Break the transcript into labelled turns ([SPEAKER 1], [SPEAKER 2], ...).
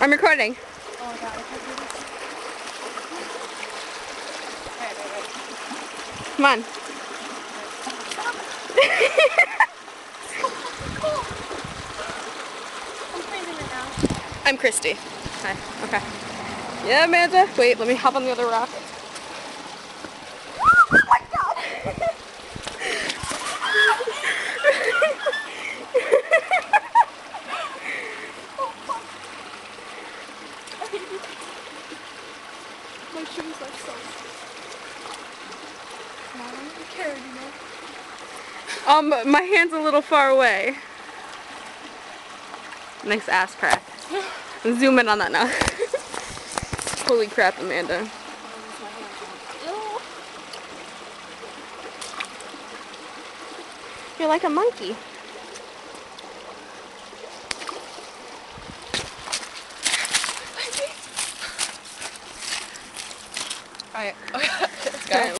[SPEAKER 1] I'm recording.
[SPEAKER 2] Oh my god, I can't do this. Wait.
[SPEAKER 1] Come on.
[SPEAKER 2] I'm freezing right now.
[SPEAKER 1] I'm Christy. Hi. Okay. Yeah, Amanda. Wait, let me hop on the other rock. Oh my god!
[SPEAKER 2] My shoes are so I don't even care anymore.
[SPEAKER 1] My hand's a little far away. Nice ass crack. Zoom in on that now. Holy crap, Amanda. You're like a monkey.
[SPEAKER 2] Alright, let's go.